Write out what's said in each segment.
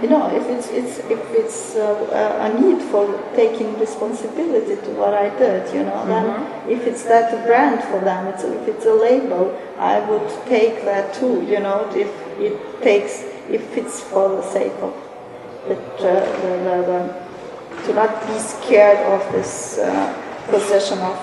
You know, if it's a need for taking responsibility to what I did, you know, then if it's that a brand for them, if it's a label, I would take that too, you know, if it's for the sake of to not be scared of this position of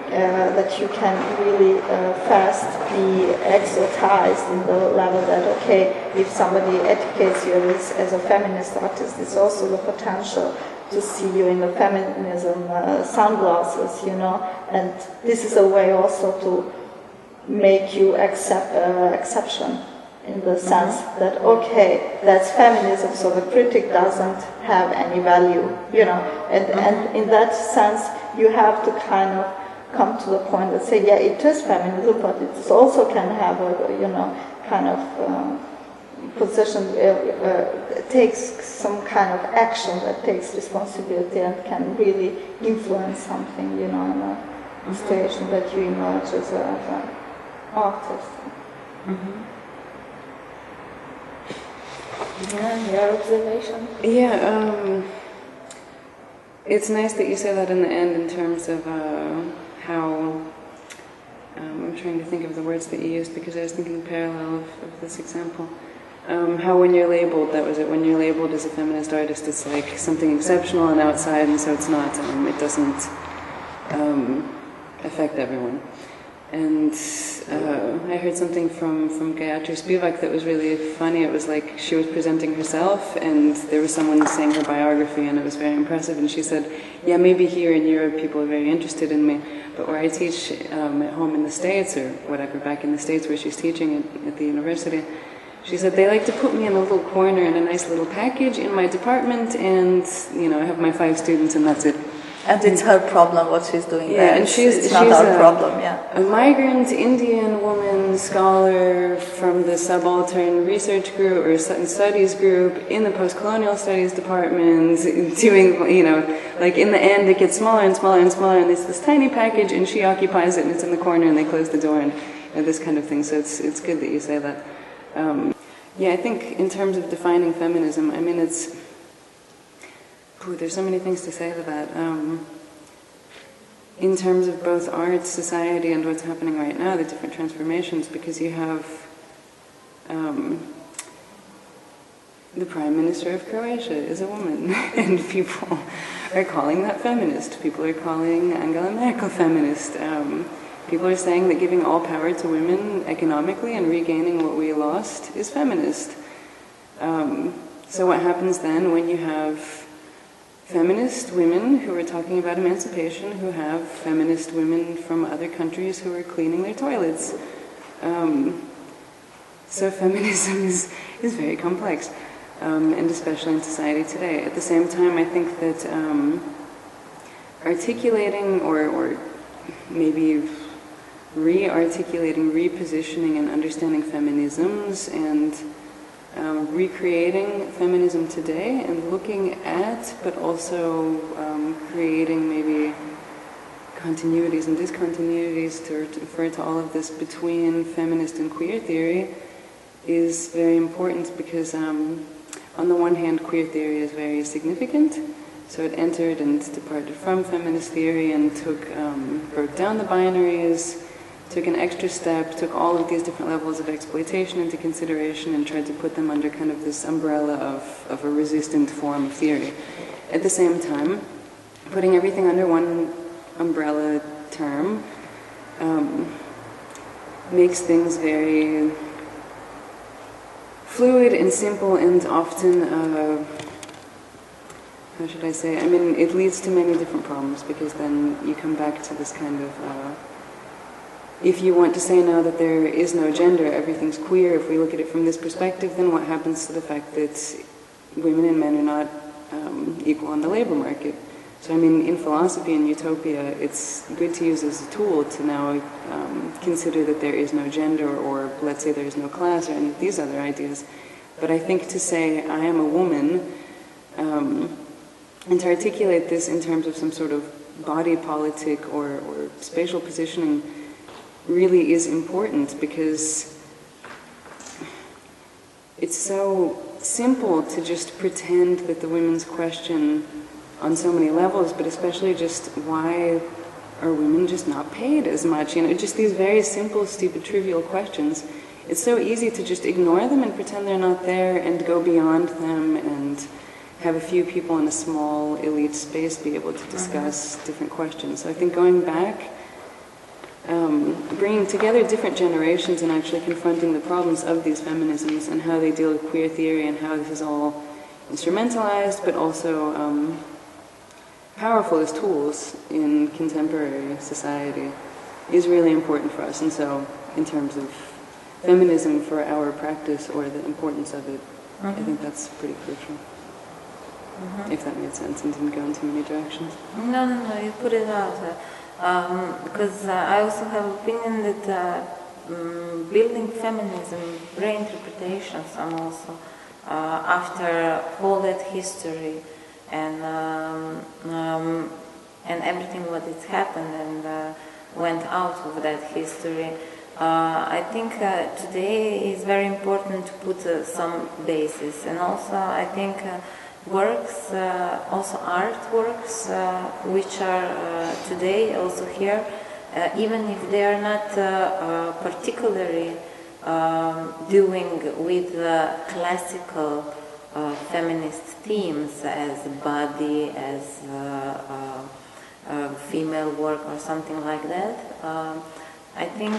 that you can really fast be exotized in the level that, okay, if somebody educates you as a feminist artist, it's also the potential to see you in the feminism sunglasses, you know, and this is a way also to make you exception in the sense that, okay, that's feminism, so the critic doesn't have any value, you know, and in that sense you have to kind of come to the point that say, yeah, it is feminism, but it also can have a, you know, kind of position, takes some kind of action that takes responsibility and can really influence something, you know, in a stage that you emerge as an artist. Yeah, your observation? Yeah, it's nice that you say that in the end in terms of how, I'm trying to think of the words that you used because I was thinking parallel of this example. How when you're labeled, that was it, when you're labeled as a feminist artist, it's like something exceptional and outside, and so it's not, it doesn't affect everyone. And I heard something from Gayatri Spivak that was really funny. It was like she was presenting herself and there was someone saying her biography and it was very impressive, and she said, yeah, maybe here in Europe people are very interested in me, but where I teach at home in the States, or whatever, back in the States where she's teaching at the university, she said they like to put me in a little corner in a nice little package in my department, and, you know, I have my 5 students and that's it. And it's her problem what she's doing there. And it's not our problem, a migrant Indian woman scholar from the subaltern research group or studies group in the post-colonial studies department, doing, you know, like in the end it gets smaller and smaller and smaller, and it's this tiny package and she occupies it and it's in the corner and they close the door, and this kind of thing. So it's good that you say that. Yeah, I think in terms of defining feminism, I mean, there's so many things to say to that. In terms of both art, society, and what's happening right now, the different transformations, because you have the Prime Minister of Croatia is a woman, and people are calling that feminist. People are calling Angela Merkel feminist. People are saying that giving all power to women economically and regaining what we lost is feminist. So what happens then when you have feminist women who are talking about emancipation, who have feminist women from other countries who are cleaning their toilets? So feminism is very complex, and especially in society today. At the same time, I think that articulating or maybe re-articulating, repositioning and understanding feminisms and recreating feminism today and looking at, but also creating maybe continuities and discontinuities to refer to all of this between feminist and queer theory is very important, because on the one hand queer theory is very significant, so it entered and departed from feminist theory and broke down the binaries, took an extra step, took all of these different levels of exploitation into consideration and tried to put them under kind of this umbrella of a resistant form of theory. At the same time, putting everything under one umbrella term makes things very fluid and simple and often, how should I say, I mean, it leads to many different problems, because then you come back to this kind of if you want to say now that there is no gender, everything's queer, if we look at it from this perspective, then what happens to the fact that women and men are not equal on the labor market? So I mean, in philosophy and utopia, it's good to use as a tool to now consider that there is no gender, or let's say there is no class, or any of these other ideas. But I think to say, I am a woman, and to articulate this in terms of some sort of body politic or spatial positioning really is important, because it's so simple to just pretend that the women's question on so many levels, but especially just why are women just not paid as much? You know, just these very simple, stupid, trivial questions. It's so easy to just ignore them and pretend they're not there and go beyond them and have a few people in a small elite space be able to discuss different questions. So I think going back, bringing together different generations and actually confronting the problems of these feminisms and how they deal with queer theory and how this is all instrumentalized but also powerful as tools in contemporary society is really important for us. And so in terms of feminism for our practice or the importance of it, I think that's pretty crucial. If that made sense and didn't go in too many directions. No, you put it out. Because I also have opinion that building feminism, reinterpretation, some also, after all that history and everything what has happened and went out of that history, I think today is very important to put some basis, and also I think works, also artworks, which are today also here, even if they are not particularly dealing with classical feminist themes as body, as female work or something like that. I think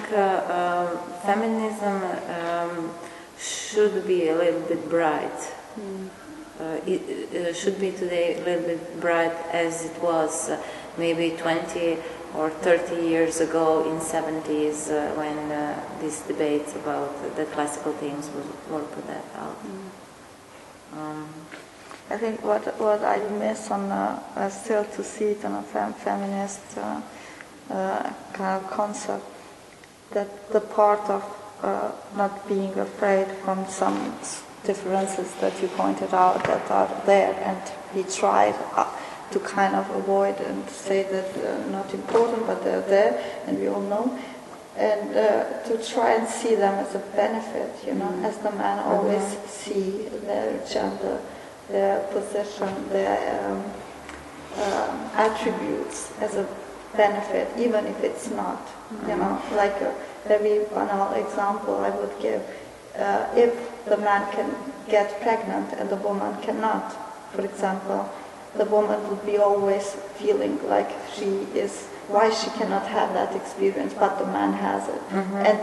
feminism should be a little bit bright. It should be today a little bit bright as it was maybe 20 or 30 years ago in 70s when these debates about the classical themes were put out. I think what I miss on still to see it on a feminist kind of concept, that the part of not being afraid from some differences that you pointed out that are there, and we tried to kind of avoid and say that not important, but they're there and we all know, and to try and see them as a benefit, you know, as the men always see their gender, their position, their attributes as a benefit, even if it's not, you know, like a very banal example I would give. If the man can get pregnant and the woman cannot, for example, the woman would be always feeling like why she cannot have that experience, but the man has it. And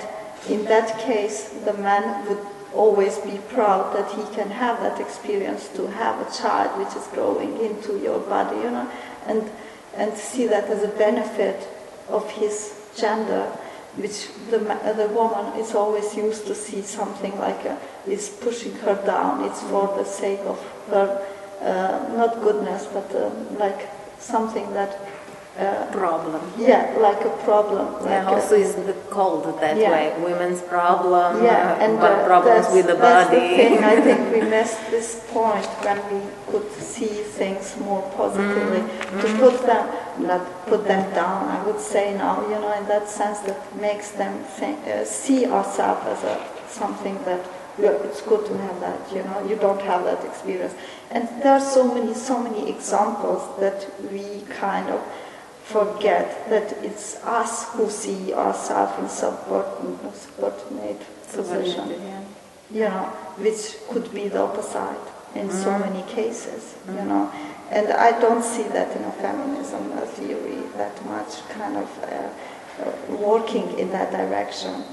in that case, the man would always be proud that he can have that experience to have a child which is growing into your body, you know, and see that as a benefit of his gender, which the woman is always used to see something like is pushing her down. It's for the sake of her, not goodness, but like something that problem. Yeah, like a problem. Yeah, like also is called that way, women's problem, and problems with the body. That's the thing. I think we missed this point when we could see things more positively. To not put them down, I would say now, you know, in that sense that makes them see ourselves as something that it's good to have that, you know, you don't have that experience. And there are so many examples that we kind of forget that it's us who see ourselves in subordinate position, you know, which could be the opposite in so many cases, you know. And I don't see that in a feminism theory that much kind of working in that direction.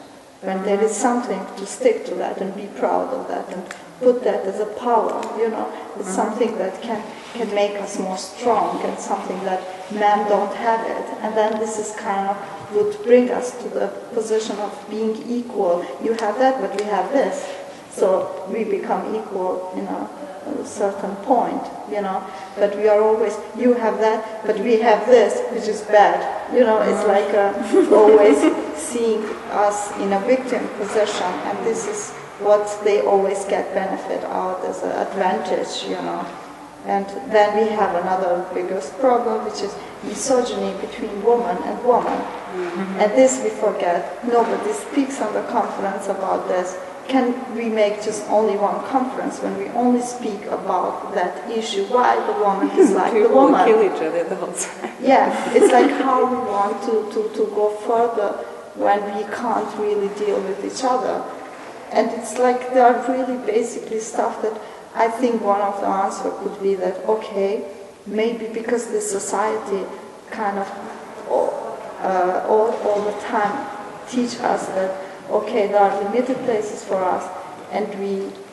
When there is something to stick to that and be proud of that and put that as a power, you know, it's something that can make us more strong and something that men don't have it. And then this is kind of would bring us to the position of being equal. You have that, but we have this. So we become equal in a certain point, you know, but we are always, you have that, but we have this, which is bad. You know, it's like always seeing us in a victim position, and this is what they always get benefit out as an advantage, you know. And then we have another biggest problem, which is misogyny between woman and woman. And this we forget. Nobody speaks on the conference about this. can we make just only one conference when we only speak about that issue? Why the woman is like the People woman? kill each other the whole time. Yeah, it's like how we want to go further when we can't really deal with each other. And it's like there are really basically stuff that I think one of the answers could be that, okay, maybe because the society kind of all the time teach us that, okay, there are limited places for us, and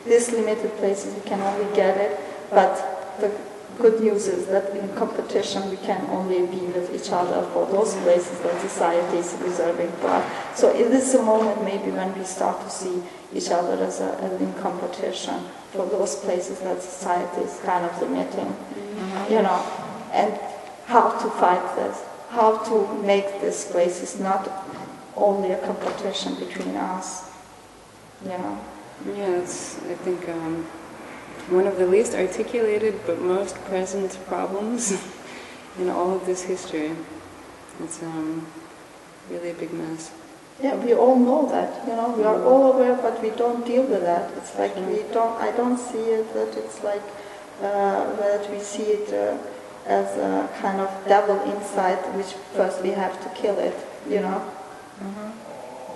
these limited places we can only get it, but the good news is that in competition we can only be with each other for those places that society is reserving for us. So it is a moment maybe when we start to see each other as in competition for those places that society is kind of limiting, you know, and how to fight this, how to make these places not only a competition between us, you know. Yeah, it's, I think, one of the least articulated but most present problems in all of this history. It's really a big mess. Yeah, we all know that, you know, we are all aware, but we don't deal with that. It's like I don't see it that it's like, that we see it as a kind of devil inside, which first we have to kill it, you know.